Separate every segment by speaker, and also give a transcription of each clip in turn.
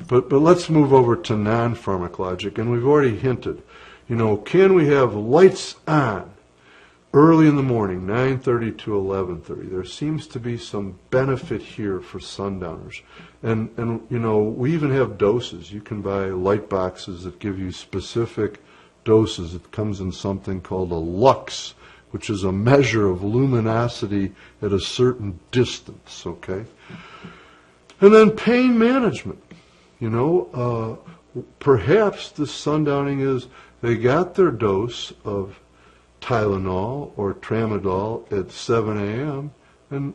Speaker 1: But let's move over to non-pharmacologic, and we've already hinted. Can we have lights on early in the morning, 9:30 to 11:30? There seems to be some benefit here for sundowners. And we even have doses. You can buy light boxes that give you specific doses. It comes in something called a lux, which is a measure of luminosity at a certain distance, okay? And then pain management. Perhaps the sundowning is they got their dose of Tylenol or Tramadol at 7 a.m., and,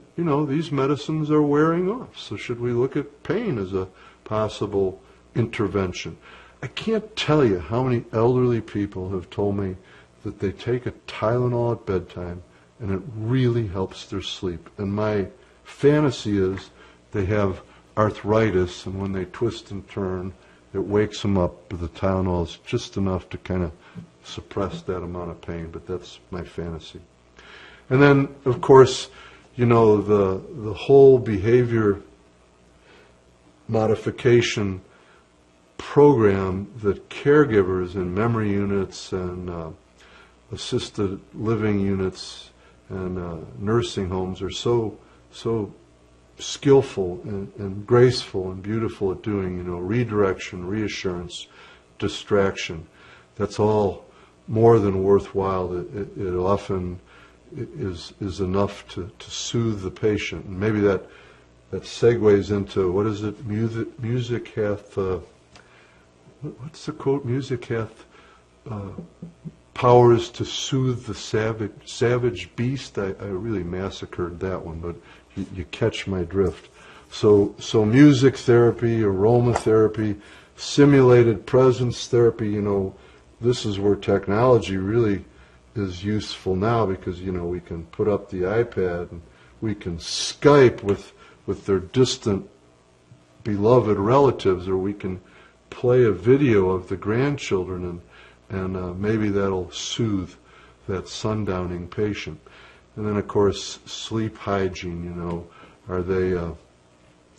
Speaker 1: these medicines are wearing off. So should we look at pain as a possible intervention? I can't tell you how many elderly people have told me that they take a Tylenol at bedtime and it really helps their sleep. And my fantasy is they have arthritis, and when they twist and turn, it wakes them up, but the Tylenol is just enough to kind of suppress that amount of pain, but that's my fantasy. And then, of course, the whole behavior modification program that caregivers in memory units and assisted living units and nursing homes are so skillful and graceful and beautiful at doing, redirection, reassurance, distraction. That's all more than worthwhile. It often is enough to soothe the patient. And maybe that segues into, what is it? Music hath, what's the quote? Music hath powers to soothe the savage beast. I really massacred that one, but you catch my drift. So music therapy, aromatherapy, simulated presence therapy, this is where technology really is useful now, because, we can put up the iPad and we can Skype with their distant beloved relatives, or we can play a video of the grandchildren, and maybe that'll soothe that sundowning patient. And then, of course, sleep hygiene, are they,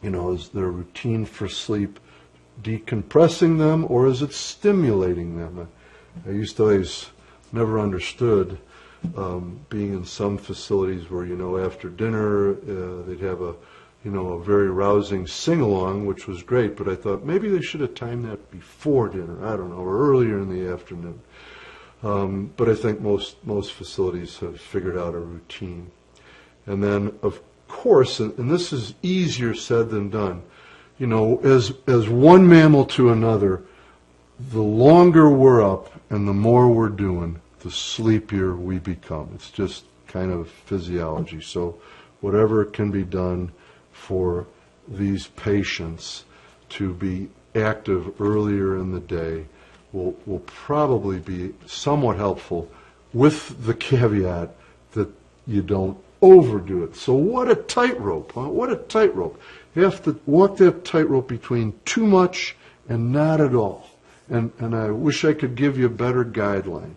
Speaker 1: is their routine for sleep decompressing them, or is it stimulating them? I used to always never understood, being in some facilities where, after dinner, they'd have a very rousing sing-along, which was great, but I thought maybe they should have timed that before dinner, I don't know, or earlier in the afternoon. But I think most facilities have figured out a routine. And then, of course, and this is easier said than done, as one mammal to another, the longer we're up and the more we're doing, the sleepier we become. It's just kind of physiology. So whatever can be done for these patients to be active earlier in the day will probably be somewhat helpful, with the caveat that you don't overdo it. So what a tightrope, huh? What a tightrope. You have to walk that tightrope between too much and not at all. And I wish I could give you a better guideline.